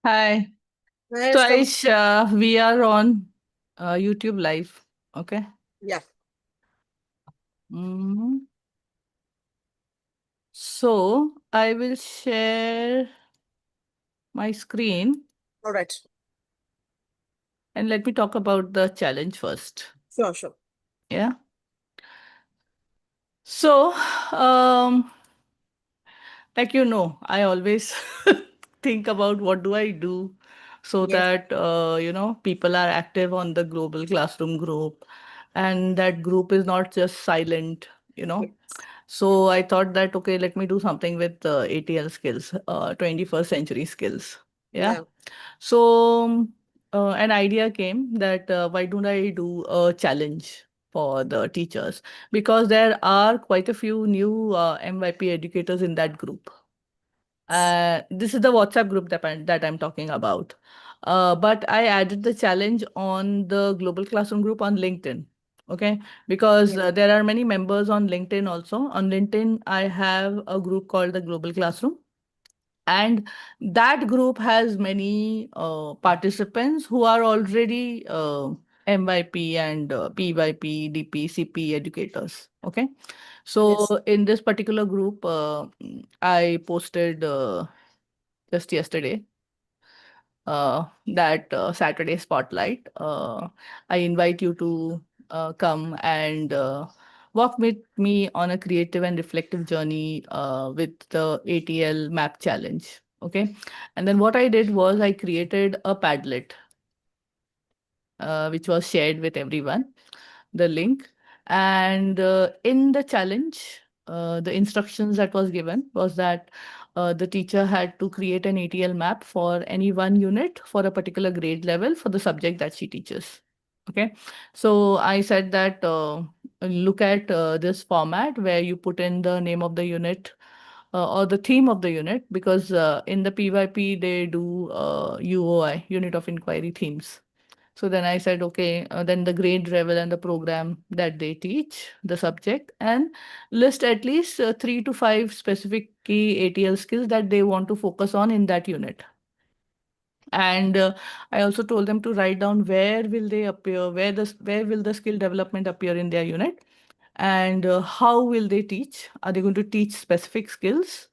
Hi. So, Welcome. Ayesha, we are on YouTube Live. Okay. Yeah. Mhm. So, I will share my screen All right. and let me talk about the challenge first. Sure, sure. Yeah. So, um, I always think about what do I do so Yes. that, people are active on the global classroom group and that group is not just silent, you know. Yes. So I thought that, okay, let me do something with ATL skills, 21st century skills. Yeah. Yeah. So an idea came that why don't I do a challenge for the teachers? Because there are quite a few new MYP educators in that group. This is the WhatsApp group that I'm talking about. But I added the challenge on the global classroom group on LinkedIn. Okay, because Yeah. there are many members on LinkedIn also. On LinkedIn, I have a group called the Global Classroom, and that group has many participants who are already MYP and PYP, DP, CP educators. Okay, so Yes. in this particular group, I posted just yesterday that Saturday spotlight. I invite you to come and walk with me on a creative and reflective journey with the ATL map challenge. Okay. And then what I did was I created a Padlet, which was shared with everyone, the link. And in the challenge, the instructions that was given was that the teacher had to create an ATL map for any one unit for a particular grade level for the subject that she teaches. Okay. So I said that look at this format where you put in the name of the unit or the theme of the unit, because in the PYP they do UOI, Unit of Inquiry themes. So then I said, okay, then the grade level and the program that they teach, the subject, and list at least 3 to 5 specific key ATL skills that they want to focus on in that unit. And I also told them to write down where will they appear, where will the skill development appear in their unit, and how will they teach? Are they going to teach specific skills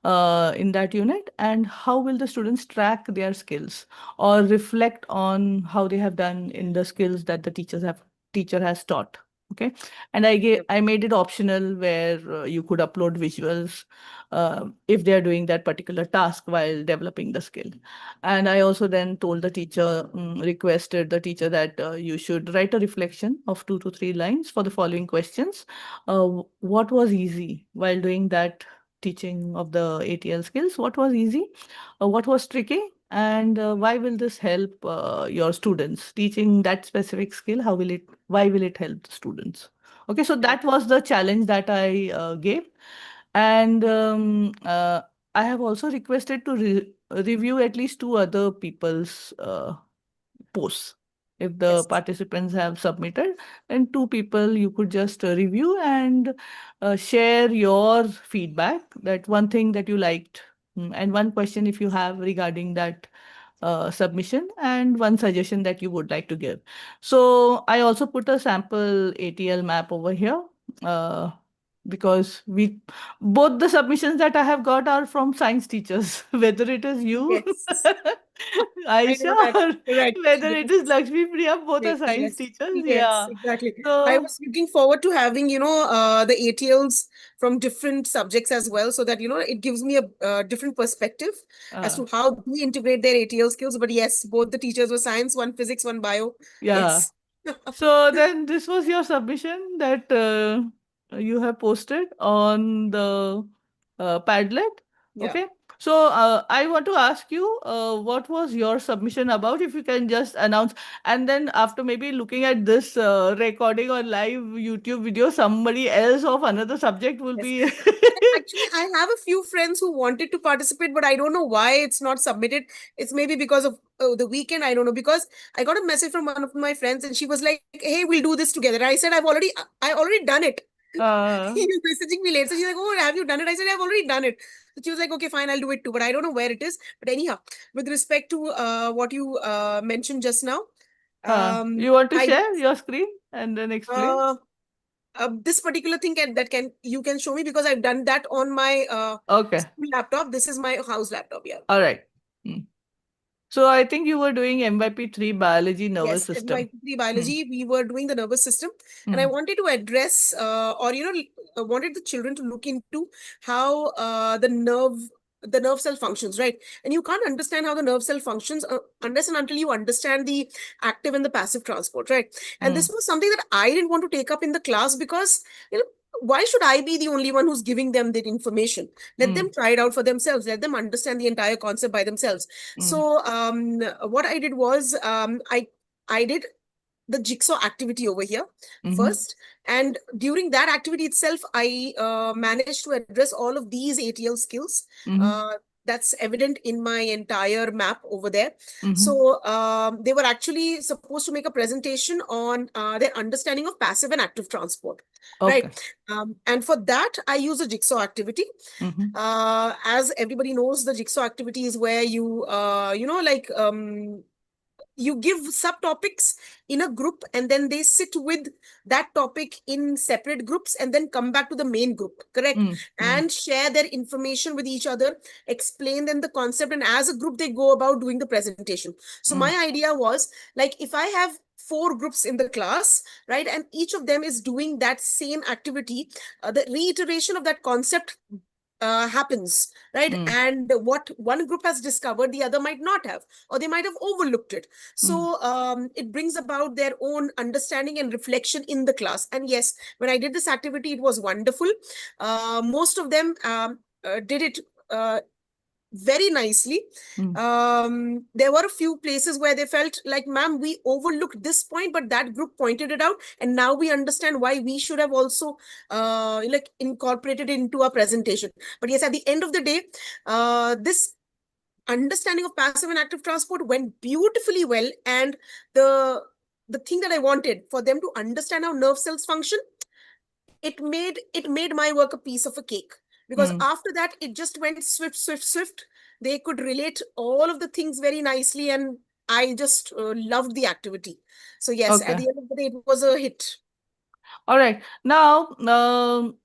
in that unit, and how will the students track their skills or reflect on how they have done in the skills that the teacher has taught? Okay, and Yep. I made it optional where you could upload visuals if they are doing that particular task while developing the skill. And I also then told the teacher, requested the teacher that you should write a reflection of 2 to 3 lines for the following questions. What was easy while doing that teaching of the ATL skills? What was easy? What was tricky? And why will this help your students teaching that specific skill? Why will it help the students? Okay, so Yeah. that was the challenge that I gave. And I have also requested to review at least two other people's posts. If the Yes. participants have submitted, then two people you could just review and share your feedback. That one thing that you liked, and one question if you have regarding that submission, and one suggestion that you would like to give. So I also put a sample ATL map over here. Uh, because we both the submissions that I have got are from science teachers, whether it is you, Yes. I Aisha, know that. or Right. whether it is Yes. Lakshmi Priya, both are science Yes. teachers. Yes. Yeah. Exactly. I So was looking forward to having, the ATLs from different subjects as well, so that, it gives me a different perspective as uh, to how they integrate their ATL skills. But yes, both the teachers were science, one physics, one bio. yeah. Yes. So then this was your submission that you have posted on the Padlet. Yeah. Okay. So I want to ask you, what was your submission about? If you can just announce, and then after maybe looking at this recording or live YouTube video, somebody else of another subject will Yes. be. Actually, I have a few friends who wanted to participate, but I don't know why it's not submitted. It's maybe because of the weekend. I don't know, because I got a message from one of my friends and she was like, "Hey, we'll do this together." I said, I already done it." uh, He was messaging me later. She's like, "Oh, have you done it?" I said, "I've already done it." So she was like, okay, fine, I'll do it too. But I don't know where it is. But anyhow, with respect to what you mentioned just now, You want to I share your screen and then explain? uh, this particular thing that can you can show me because I've done that on my Okay. school laptop. This is my house laptop. Yeah. All right. Hmm. So I think you were doing MYP3 biology nervous Yes, system. FY3 Hmm. biology, we were doing the nervous system, and I Hmm. wanted to address, or wanted the children to look into how the nerve cell functions, right? And you can't understand how the nerve cell functions unless and until you understand the active and the passive transport, right? And Hmm. this was something that I didn't want to take up in the class because, you know, why should I be the only one who's giving them that information? Let them Hmm. try it out for themselves. Let them understand the entire concept by themselves. Hmm. So, what I did was, I did the jigsaw activity over here Hmm. first. And during that activity itself, I managed to address all of these ATL skills. Hmm. Uh, that's evident in my entire map over there. Hmm. So they were actually supposed to make a presentation on their understanding of passive and active transport, right? Okay. And for that, I use a jigsaw activity. Hmm. As everybody knows, the jigsaw activity is where you give subtopics in a group and then they sit with that topic in separate groups and then come back to the main group, correct? Hmm. Hmm. And share their information with each other, explain them the concept, and as a group they go about doing the presentation. So Hmm. my idea was, like, if I have four groups in the class, right, and each of them is doing that same activity, the reiteration of that concept happens, right? Hmm. And what one group has discovered, the other might not have, or they might have overlooked it. Hmm. So it brings about their own understanding and reflection in the class. And yes, when I did this activity, it was wonderful. Most of them did it very nicely. Hmm. There were a few places where they felt like, ma'am, we overlooked this point, but that group pointed it out, and now we understand why we should have also like incorporated it into our presentation. But yes, at the end of the day, this understanding of passive and active transport went beautifully well. And the thing that I wanted for them to understand how nerve cells function, it made my work a piece of a cake, because Hmm. after that it just went swift, swift, swift. They could relate all of the things very nicely, and I just loved the activity. So yes, at Okay. the end of the day, it was a hit. All right. Now,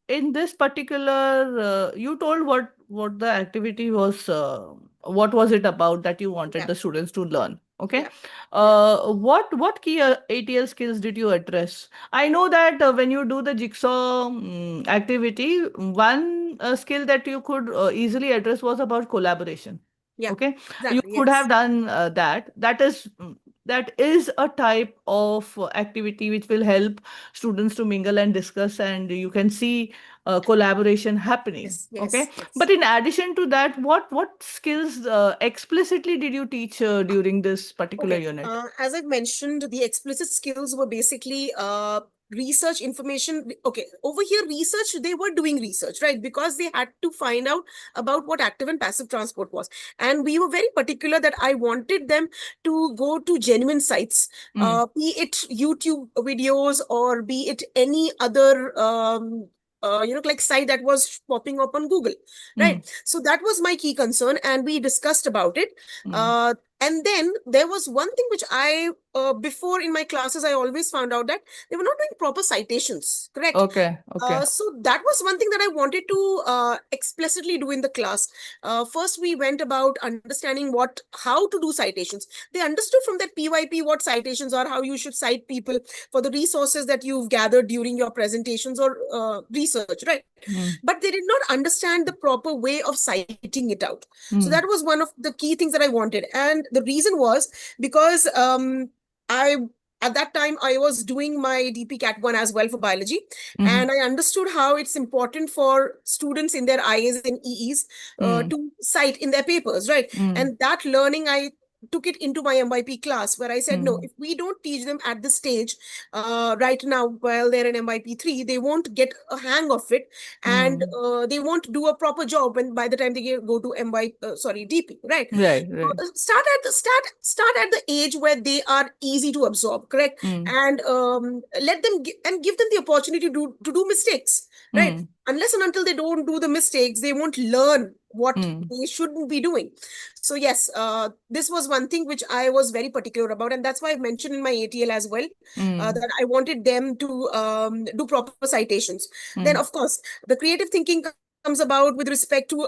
in this particular, you told what the activity was. What was it about that you wanted Yeah, the students to learn? Okay. yeah, yeah, What key ATL skills did you address? I know that when you do the jigsaw activity, one skill that you could easily address was about collaboration. yeah, Okay, you exactly, could have yes, done that. That is a type of activity which will help students to mingle and discuss, and you can see collaboration happening. yes, Okay, yes, but yes. in addition to that, what skills explicitly did you teach during this particular Okay. unit? As I've mentioned, the explicit skills were basically research information. Okay, over here, research, they were doing research, right? Because they had to find out about what active and passive transport was. And we were very particular that I wanted them to go to genuine sites, Mm, be it YouTube videos or be it any other. Like site that was popping up on Google, right? mm, So that was my key concern, and we discussed about it. mm. Uh, and then there was one thing which before in my classes, I always found out that they were not doing proper citations, correct? Okay, okay. So that was one thing that I wanted to explicitly do in the class. First, we went about understanding how to do citations. They understood from that PYP what citations are, how you should cite people for the resources that you've gathered during your presentations or research, right? Mm, But they did not understand the proper way of citing it out. So that mm, was one of the key things that I wanted. And the reason was because I at that time I was doing my DP Cat 1 as well for biology, mm, and I understood how it's important for students in their IAs and EEs mm, to cite in their papers, right? mm, And that learning, I took it into my MYP class, where I said, no, mm, if we don't teach them at this stage, right now while they're in MYP 3, they won't get a hang of it, and mm. they won't do a proper job when by the time they go to DP, right? Right, right. Start at the age where they are easy to absorb, correct? Mm, And let them and give them the opportunity to do mistakes, right? mm, Unless and until they don't do the mistakes, they won't learn what Mm. they shouldn't be doing. So yes, this was one thing which I was very particular about, and that's why I mentioned in my ATL as well, Mm. that I wanted them to do proper citations. Then Mm. of course the creative thinking comes about with respect to,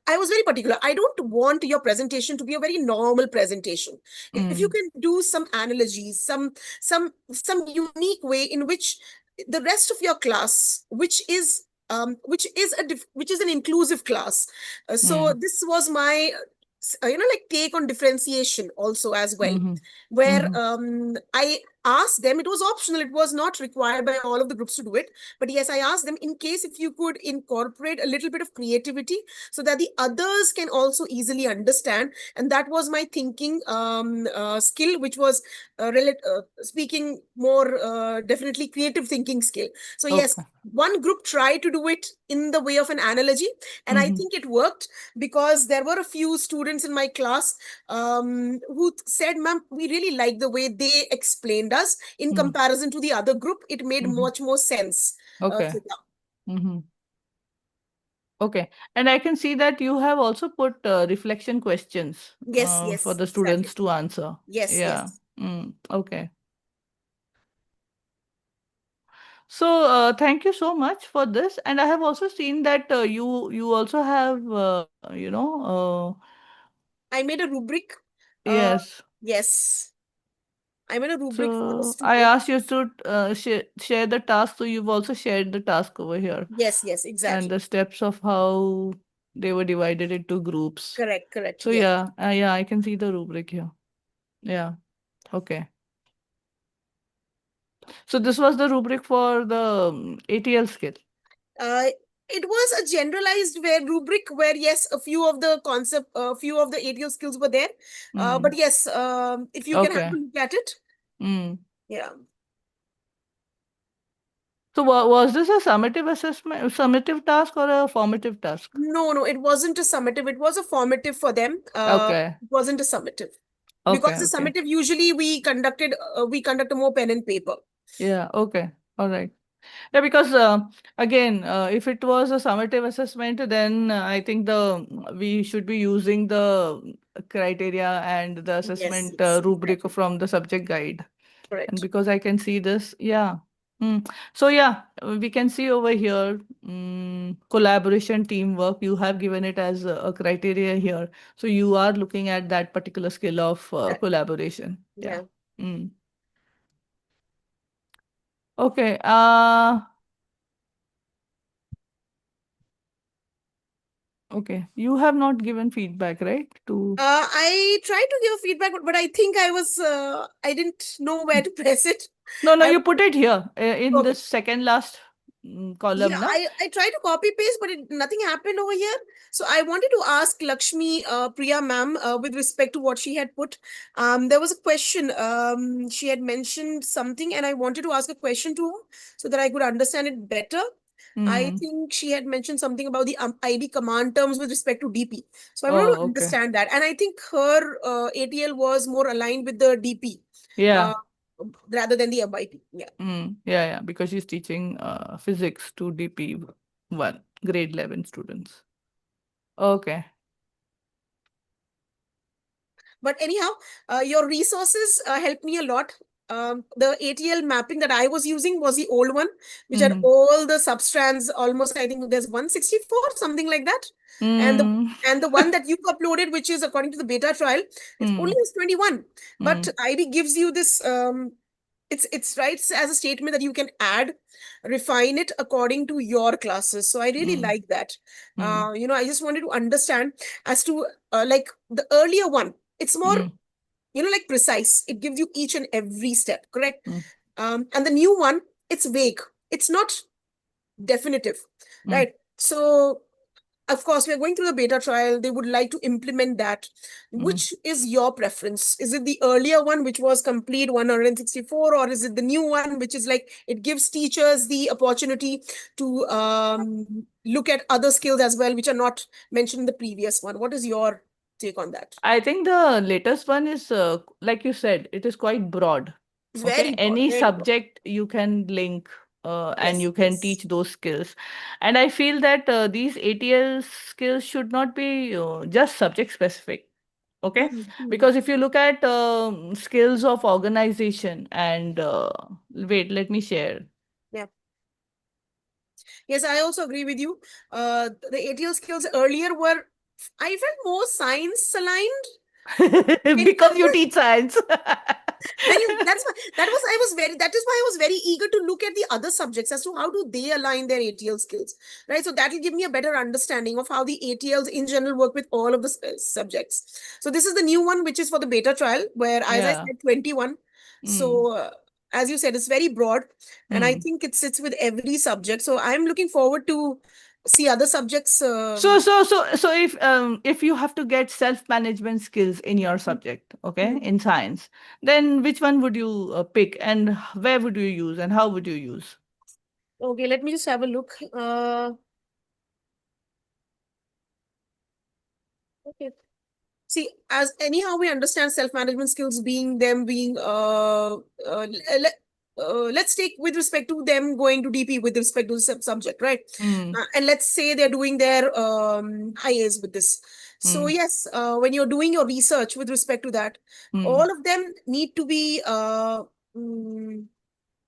I was very particular. I don't want your presentation to be a very normal presentation. If you Mm. can do some analogies, some unique way in which the rest of your class, which is an inclusive class. So Mm. this was my like take on differentiation also as well, Mhm. where Mhm. I asked them. It was optional, it was not required by all of the groups to do it, but yes, I asked them, in case if you could incorporate a little bit of creativity so that the others can also easily understand. And that was my thinking skill, which was speaking more definitely creative thinking skill. So yes, Okay. one group tried to do it in the way of an analogy, and I Mhm. think it worked, because there were a few students in my class who said, "Ma'am, we really like the way they explained us in Mm. comparison to the other group. It made Mhm. much more sense." Okay. So yeah. Mhm. Okay. And I can see that you have also put reflection questions Yes, for yes, the exactly. students to answer. Yes, Yeah. yes. Mm. Okay. So thank you so much for this. And I have also seen that you also have I made a rubric. Uh, yes. yes, I made a rubric for the So I students. asked you to share the task, so you've also shared the task over here Yes, yes, and exactly. the steps of how they were divided into groups. Correct, correct. So Yes. yeah, I can see the rubric here. Yeah, okay. So this was the rubric for the ATL skill. Uh, it was a generalized where rubric where yes, a few of the ATO skills were there. But Mm. yes, if you can have a Okay. look at it, Mm. yeah. So was this a summative assessment, summative task or a formative task? No, no, it wasn't a summative. It was a formative for them. Okay. It wasn't a summative, because Okay. the Okay. summative usually we conduct a more pen and paper. Yeah. Okay. All right. Yeah, because again, if it was a summative assessment, then I think we should be using the criteria and the Yes, assessment yes, rubric exactly. from the subject guide. And Correct. because I can see this, yeah. So yeah, we can see over here collaboration, teamwork. You have given it as a criteria here. So you are looking at that particular skill of Exactly. collaboration. Yeah. Yeah. Mm. Okay. Okay. You have not given feedback, right? To I tried to give feedback, but I think I didn't know where to press it. no, no, I you put it here in Okay. this second last Yeah, column, na? I tried to copy paste, but nothing happened over here. So I wanted to ask Lakshmi Priya ma'am with respect to what she had put. There was a question. She had mentioned something, and I wanted to ask a question to her so that I could understand it better. I Mm-hmm. think she had mentioned something about the IB command terms with respect to DP. So I wanted to Oh, okay. understand that. And I think her ATL was more aligned with the DP uh, Yeah. rather than the MIP. Yeah. Yeah, yeah, because she's teaching physics to DP1, grade 11 students. Okay. But anyhow, your resources helped me a lot. The ATL mapping that I was using was the old one, which had Mm-hmm. all the substrands. Almost, I think there's 164, something like that. And the Mm. and the one that you uploaded, which is according to the beta trial, it only Mm. has 21. But Mm. IB gives you this. It's writes as a statement that you can add, refine it according to your classes. So I really Mm. like that. Mm. I just wanted to understand as to like the earlier one. It's more, Mm. like precise. It gives you each and every step, correct? Mm. And the new one, it's vague. It's not definitive, Mm. right? So of course, we are going through the beta trial. They would like to implement that. Mm. Which is your preference? Is it the earlier one, which was complete 164, or is it the new one, which is like it gives teachers the opportunity to look at other skills as well, which are not mentioned in the previous one? What is your take on that? I think the latest one is, like you said, it is quite broad. Okay. Very broad, Any very broad. subject you can link. and Yes, you can yes. teach those skills. And I feel that these ATL skills should not be just subject specific. Okay, Hmm, hmm. because if you look at skills of organization and wait, let me share. Yeah. Yes, I also agree with you. The ATL skills earlier were, I felt, more science aligned. Maybe Because you teach science. very, that's why that was I was very that is why I was very eager to look at the other subjects as to how do they align their ATL skills, right? So that will give me a better understanding of how the ATLs in general work with all of the subjects. So this is the new one, which is for the beta trial, where, as I Yeah. said, 21. Mm. So as you said, it's very broad, and I Mm. think it sits with every subject. So I'm looking forward to see other subjects. So if you have to get self management skills in your subject, okay, Hmm. in science, then which one would you pick, and where would you use, and how would you use? Okay, let me just have a look. Okay. See, as anyhow, we understand self-management skills being them being let's take with respect to them going to DP with respect to the subject, right? Mm. And let's say they're doing their IAs with this. So Mm. yes, when you're doing your research with respect to that, Mm. all of them need to be mm,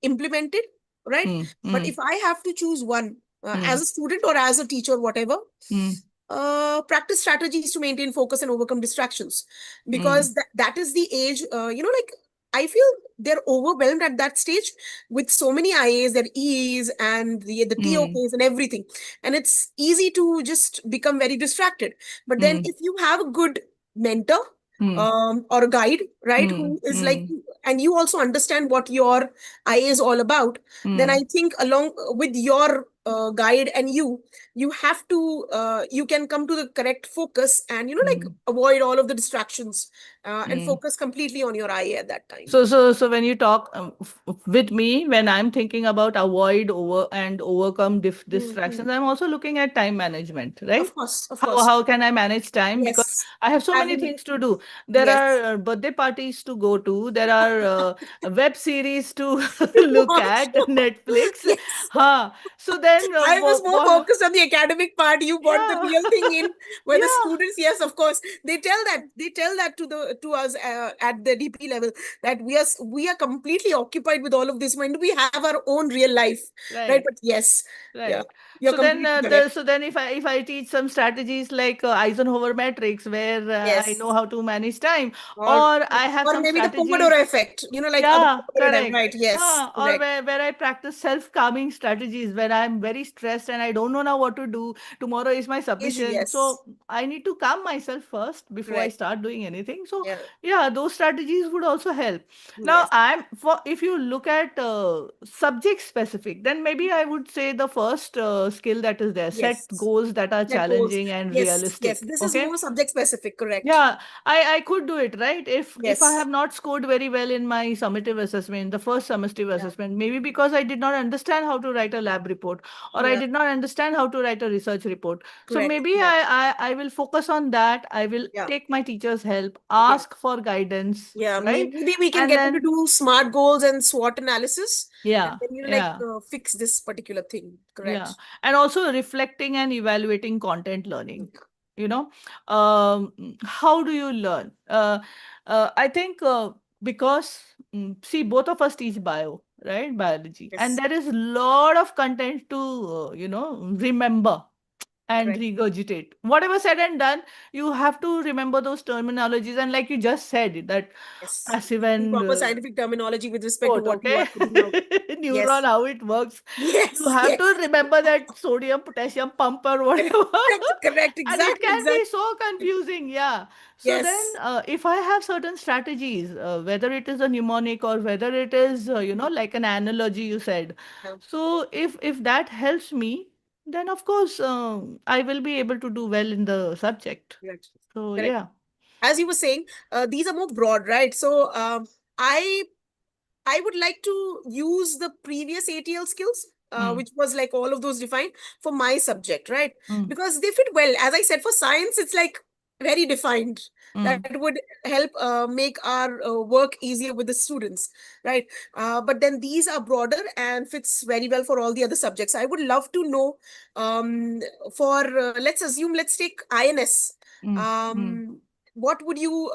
implemented, right? Mm. But Mm. if I have to choose one, as Mm. a student or as a teacher, whatever, Mm. practice strategies to maintain focus and overcome distractions, Mm. because that is the age, like, I feel they're overwhelmed at that stage with so many IAs, their EEs and the Mm. TOKs and everything, and it's easy to just become very distracted. But then Mm. if you have a good mentor, Mm. or a guide, right, Mm. who is like, Mm. and you also understand what your IA is all about, then I Mm. think along with your guide and you have to you can come to the correct focus and like Mm. avoid all of the distractions, and Mm. focus completely on your IA at that time. So when you talk with me, when I'm thinking about avoid over and overcome Hmm. distractions, I'm also looking at time management, right? Of course, of How course. how can I manage time? Because Yes. I have so many Having. things to do. There are Yes. birthday parties to go to. There are web series to look Watch. at, Netflix. Yes. Huh. So then, I was more focused on the academic part. You brought the yeah, real thing in, where the yeah, students, yes, of course, they tell that to us at the DP level, that we are completely occupied with all of this when we have our own real life, right? right. But yes, yeah, Right. you're completely correct. So then if I teach some strategies like Eisenhower matrix where I know Yes, how to manage time, or or I have some maybe the strategies. Pomodoro effect, like the Yeah, Pomodoro time, correct. right? Yes, Or correct. where I practice self-calming strategies when I'm very stressed and I don't know now what to do. Tomorrow is my Is submission. yes, So I need to calm myself first before I correct. start doing anything. So Yeah, yeah, those strategies would also help. Now yes, if you look at subject specific, then maybe I would say the first skill that is there, set yes. goals that are Set goals. challenging and Yes, yes. realistic. This is Okay. more subject specific, correct? Yeah, I could do it, right? If I have Yes. not scored very well in my summative assessment, the first summative Yeah. assessment, maybe because I did not understand how to write a lab report, or I Yeah. did not understand how to write a research report. So Correct. maybe Correct. I will focus on that. I will Yeah. take my teacher's help, Yeah. ask for guidance, Yeah. right? Maybe we can And get them to then do SMART goals and SWOT analysis, and yeah, then like yeah. fix this particular thing. Yeah, Correct. and also reflecting and evaluating content learning. You know, how do you learn? I think because see, both of us teach bio, right? Biology, and Yes. there is a lot of content to remember and Correct. regurgitate. Whatever said and done, you have to remember those terminologies, and like you just said, that Yes. passive Using and proper scientific terminology with respect to quote, what you are okay? putting out. Neuron, Yes. how it works. You Yes. have to Yes. remember that sodium, potassium pump or Correct. whatever. Correct. Correct. And it Exactly. can be Exactly. so confusing, yeah. So then, Yes. if I have certain strategies, whether it is a mnemonic or whether it is, like an analogy you said. Yeah. So if that helps me, then of course, I will be able to do well in the subject. Correct. So Correct. yeah. As you were saying, these are more broad, right? So I I would like to use the previous ATL skills, Mm, which was like all of those defined for my subject, right? mm, Because they fit well. As I said, for science, it's like very defined, that Mm, would help make our work easier with the students, right? But then these are broader and fits very well for all the other subjects. I would love to know, um, for let's assume, let's take INS. mm, mm. um, what would you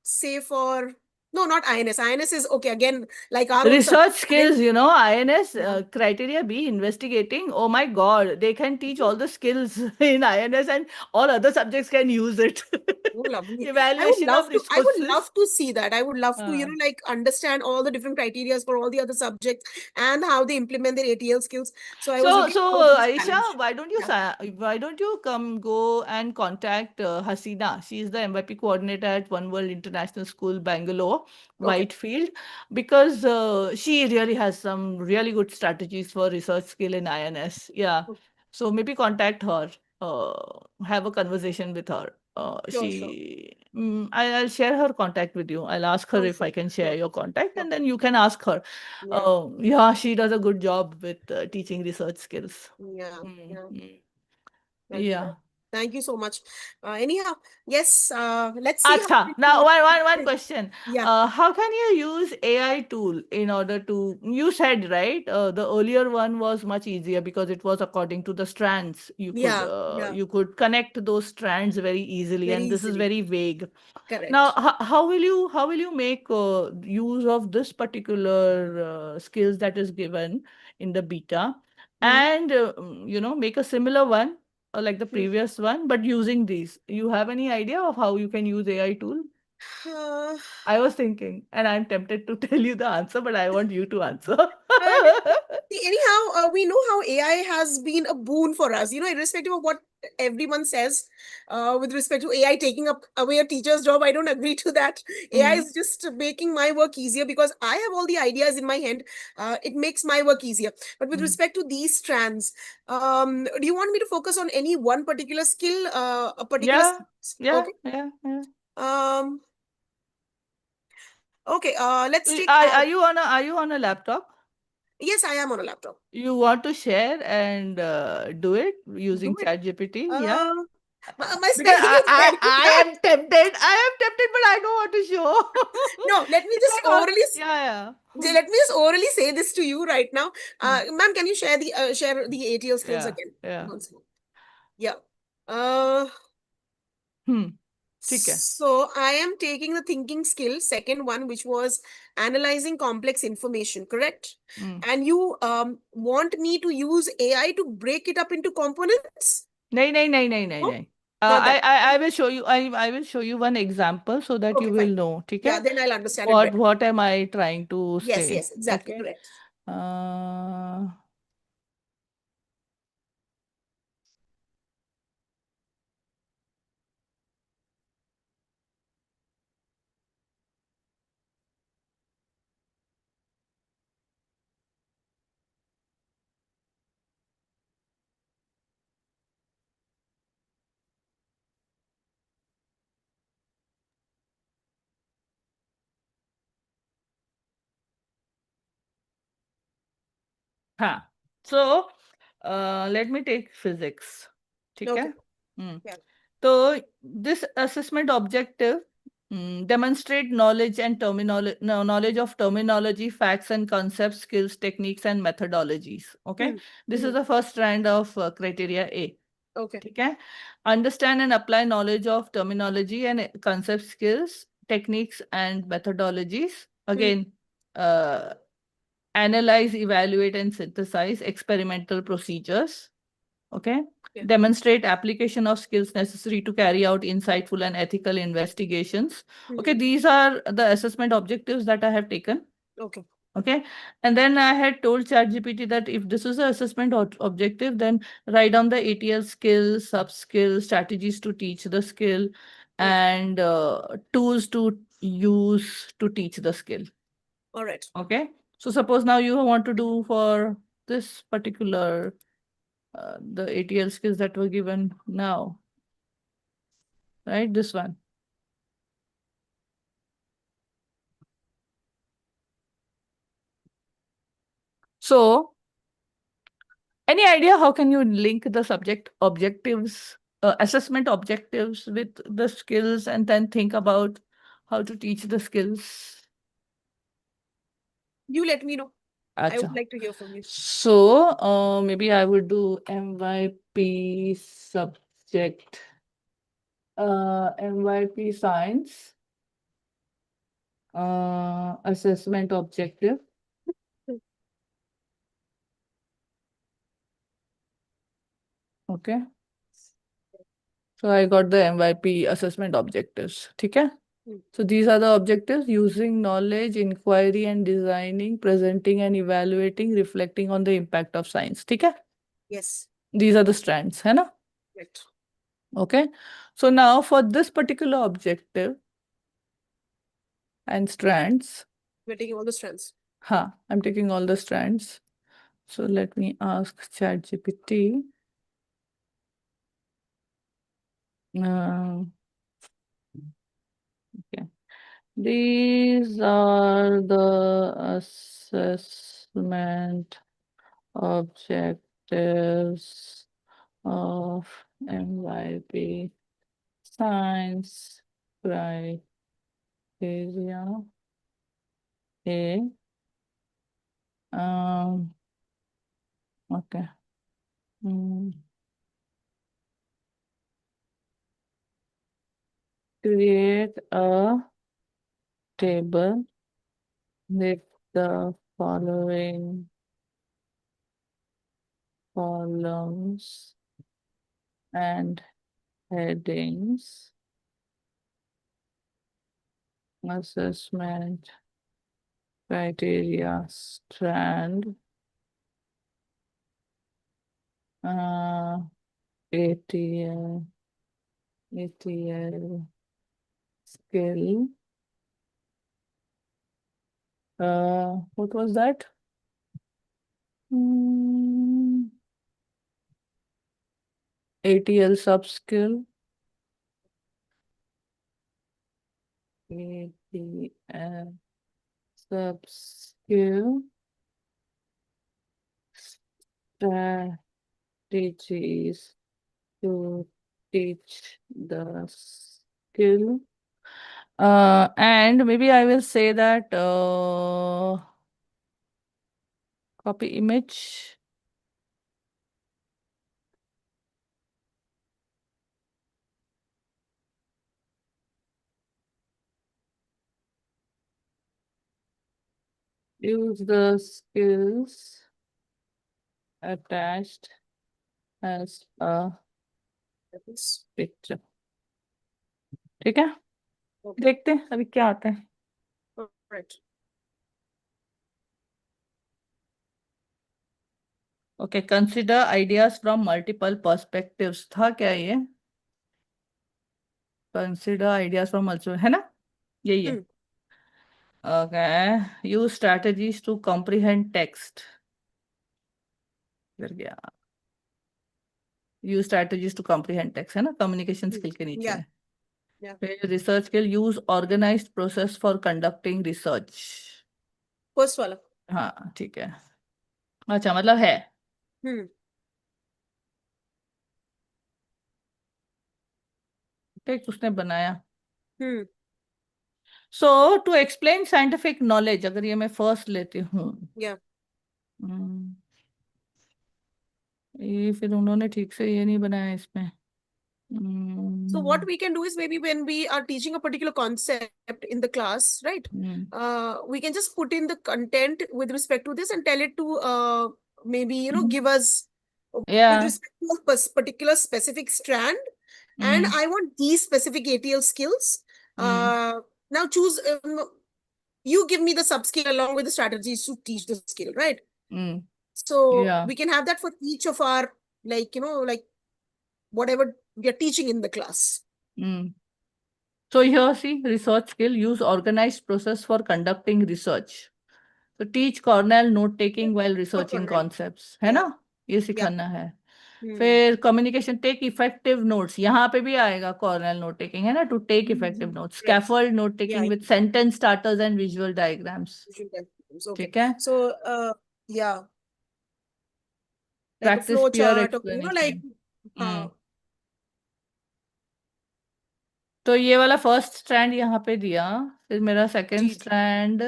say for, no, not INS. INS is okay, again, like our own Research subject. skills, INS Yeah. criteria B, investigating. Oh my God, they can teach all the skills in INS and all other subjects can use it. Oh, lovely. Evaluation of I would resources. love to see that. I would love to, Uh, like understand all the different criterias for all the other subjects and how they implement their ATL skills. So I was So, looking forward to this Aisha, challenge. Yeah. why don't you come go and contact Hasina? She is the MYP coordinator at One World International School, Bangalore, Okay. Whitefield, because she really has some really good strategies for research skill in INS. Yeah, so maybe contact her, have a conversation with her. Sure, sure. I'll share her contact with you. I'll ask her Sure, if I sure, can share sure, your contact, sure. and then you can ask her. Yeah. Oh, yeah, she does a good job with teaching research skills. Yeah. Mm, Yeah. mm. Right, right. Yeah. Thank you so much. Anyhow, yes, let's see how Acha. it Now, works. one question. Yeah. How can you use AI tool in order to? You said right. The earlier one was much easier because it was according to the strands. Yeah. Yeah. You could connect those strands very easily, Very and this is easily. very vague. Now, Correct. how will you make use of this particular skills that is given in the beta, Hmm. and make a similar one like the Hmm. previous one, but using these? You have any idea of how you can use AI tool? Uh, I was thinking, and I'm tempted to tell you the answer, but I want you to answer. Uh, anyhow, we know how AI has been a boon for us, irrespective of what everyone says, with respect to AI taking up away a teacher's job. I don't agree to that. AI Mm, is just making my work easier because I have all the ideas in my hand. It makes my work easier. But with mm. respect to these strands, do you want me to focus on any one particular skill, a particular? Yeah, yeah, Okay. yeah, yeah. Um, okay. Let's take. Are you on a laptop? Yes, I am on a laptop. You want to share and do it Do using it. ChatGPT? Yeah. Uh, my Because spelling is very I bad. am tempted. I am tempted, but I don't want to show. No, let me It's just like all, orally yeah, yeah. let me just orally say this to you right now. Hmm. Ma'am, can you share the ATL skills Yeah, again? yeah. Once more. Yeah. Uh, Hmm. ठीक है. so I am taking the thinking skill, second one, which was analyzing complex information, correct? Hmm. And you want me to use AI to break it up into components? नहीं नहीं नहीं नहीं नहीं No, नहीं. not that. I will show you. I will show you one example so that you Okay, will fine. know. ठीक है? Yeah, then I'll understand it better. What am I trying to Yes, say? yes, exactly, Okay. correct. Uh, हाँ. So, let me take physics. ठीक है? Okay. Hmm. Yeah. So, this assessment objective demonstrate knowledge and terminology, knowledge of terminology, facts and concepts, skills, techniques, and methodologies. Okay, Hmm. this is Hmm. the first strand of criteria A. Okay. Okay, understand and apply knowledge of terminology and concept, skills, techniques, and methodologies. Hmm. Again, uh, analyze, evaluate, and synthesize experimental procedures. Okay. Yeah. Demonstrate application of skills necessary to carry out insightful and ethical investigations. Okay, Hmm. these are the assessment objectives that I have taken. Okay. Okay, and then I had told ChatGPT that if this is the assessment objective, then write down the ATL skills, sub skills, strategies to teach the skill, Okay. and tools to use to teach the skill. All right. Okay, so suppose now you want to do for this particular the ATL skills that were given now, right? This one. So, any idea how can you link the subject objectives? assessment objectives with the skills and then think about how to teach the skills. You let me know. I Acha. would like to hear from you. So maybe I would do MYP subject, MYP science, assessment objective. Okay. So I got the MYP assessment objectives. Okay. Hmm. So these are the objectives: using knowledge, inquiry and designing, presenting and evaluating, reflecting on the impact of science. Okay. Yes. These are the strands, है ना? Right. Okay. So now for this particular objective and strands, We're taking all the strands. I'm taking all the strands. So let me ask ChatGPT. Okay. These are the assessment objectives of MYP science criteria A. Okay. Create a table with the following columns and headings: assessment criteria strand, ATL, ATL skill. What was that? ATL sub skill. ATL sub skill. Strategies to teach the skill. And maybe I will say that copy image. Use the skills attached as a Yes. picture. ठीक है? Okay. देखते हैं अभी क्या आता है. All right. Okay, consider ideas from multiple perspectives. था क्या ये? Consider ideas from multiple, है ना? यही है. Okay, use strategies to comprehend text. इधर गया. Use strategies to comprehend text, है ना? Communication skill के नीचे Yeah. है. Yeah. फिर research skill, use organized process for conducting research. First वाला. हाँ ठीक है. अच्छा मतलब है. टेक्स्ट उसने बनाया. So to explain scientific knowledge, अगर ये मैं first लेती हूँ. Yeah. ये फिर उन्होंने ठीक से ये नहीं बनाया इसमें. So what we can do is maybe when we are teaching a particular concept in the class, right? We can just put in the content with respect to this and tell it to maybe give us with respect to a particular specific strand. And I want these specific ATL skills. Now choose. You give me the sub skill along with the strategies to teach the skill, right? So Yeah. we can have that for each of our like whatever we are teaching in the class. So here see, research skill, use organized process for conducting research. So teach Cornell note taking while researching concepts, है ना? ये सिखाना है. फिर communication, take effective notes. यहाँ पे भी आएगा Cornell note taking, है ना? To take effective notes. Scaffold note taking with sentence starters and visual diagrams. ठीक है? So yeah, like a Practice flow peer chart, or explanation. like तो ये वाला फर्स्ट स्ट्रैंड यहाँ पे दिया, फिर मेरा सेकंड जी जी। Strand,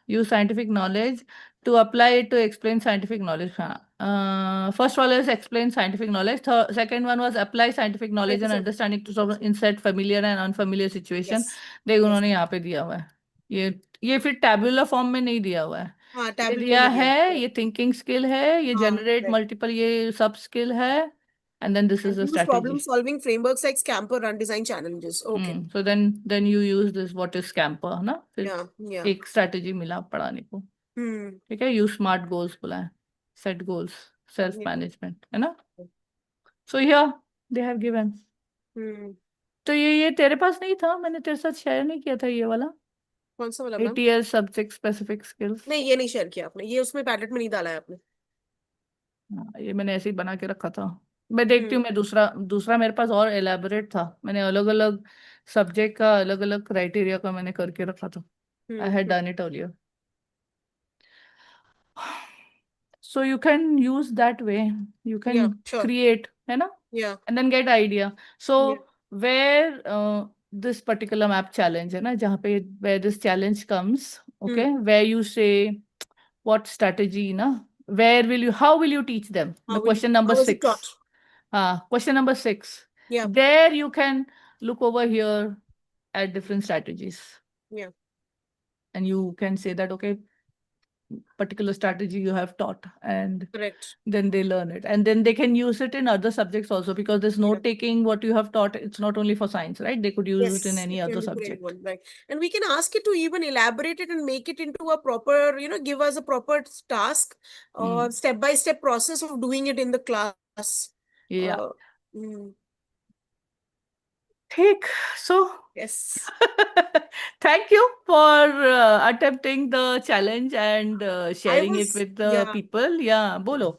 use scientific knowledge to apply to explain scientific knowledge. हाँ, फर्स्ट वाला is explain scientific knowledge, second one was apply scientific knowledge and understanding to solve inset familiar and unfamiliar situation. Yes देख yes. उन्होंने यहाँ पे दिया हुआ है. ये फिर टैबुलर फॉर्म में नहीं दिया हुआ है. हाँ, ये टैबलेट में दिया नहीं दिया। है, ये थिंकिंग स्किल है, ये हाँ, जनरेट मल्टीपल, ये सब स्किल है, and then this and is the use strategy. problem solving frameworks like Scamper run design challenges. Okay. So then you use this what is camper ना, फिर Yeah, yeah. एक strategy मिला पढ़ाने को. Hmm. ठीक है, यूज स्मार्ट गोल्स बोला है, set goals, self Cognitive. Management है ना. So here they have given. Hmm. तो ये तेरे पास नहीं था, मैंने तेरे साथ शेयर नहीं किया था ये वाला, कौन सा वाला ma'am? ATL subject specific skills. नहीं, ये नहीं शेयर किया आपने, ये उसमें पैलेट में नहीं डाला है आपने। हाँ, ये मैंने ऐसे ही बना के रखा था. मैं देखती हम्म हूँ, मैं दूसरा दूसरा मेरे पास और एलेबोरेट था, मैंने अलग अलग सब्जेक्ट का अलग अलग क्राइटेरिया का मैंने करके रखा था. I had hmm. Done it earlier. So you can use that way. You या can श्योर। create, है ना, या and then get idea. या So where this particular map challenge है ना, जहाँ पे where this challenge comes, hmm. okay, where you say what strategy ना, where will you, how will you teach them? The question number how is it taught? 6. Question number 6. या There you can look over here at different strategies, या and you can say that okay, particular strategy you have taught, and correct. then they learn it, and then they can use it in other subjects also, because this note taking what you have taught, it's not only for science, right? They could use it in Yes, any it other can be for subject. anyone, right? And we can ask it to even elaborate it and make it into a proper, give us a proper task or Mm. step-by-step process of doing it in the class. Yeah. Uh, mm, Take so. yes. Thank you for attempting the challenge and I sharing it was, with the yeah. people. Yeah, bolo.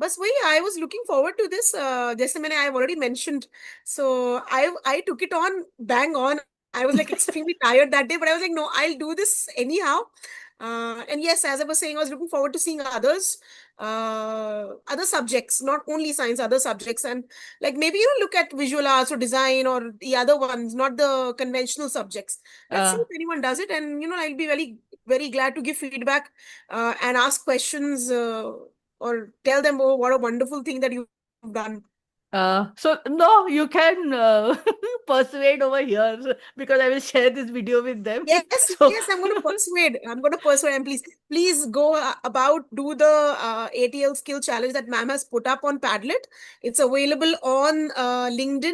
बस वही, I was looking forward to this, जैसे मैंने I already mentioned, so I took it on bang on. I was like extremely tired that day, but I was like, no, I'll do this anyhow. And yes, as I was saying, I was looking forward to seeing other subjects, not only science, other subjects, and like maybe look at visual arts or design or the other ones, not the conventional subjects. Let's see Uh, if anyone does it, and I'll be very, very glad to give feedback and ask questions. Or tell them, oh, what a wonderful thing that you've done. so no, you can persuade over here, because I will share this video with them. Yes, So yes, I'm going to persuade. I'm going to persuade. And please go do the ATL skill challenge that ma'am has put up on Padlet. It's available on LinkedIn,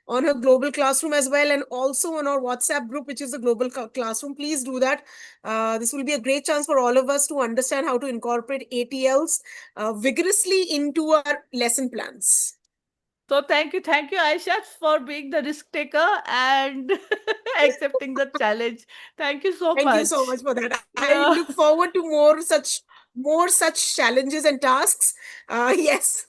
on her global classroom as well, and also on our WhatsApp group, which is the global classroom. Please do that. This will be a great chance for all of us to understand how to incorporate ATLs vigorously into our lesson plans. So thank you, Aisha, for being the risk taker and accepting the challenge. Thank you so Thank you so much. much for that. I Yeah. look forward to more such challenges and tasks. Yes.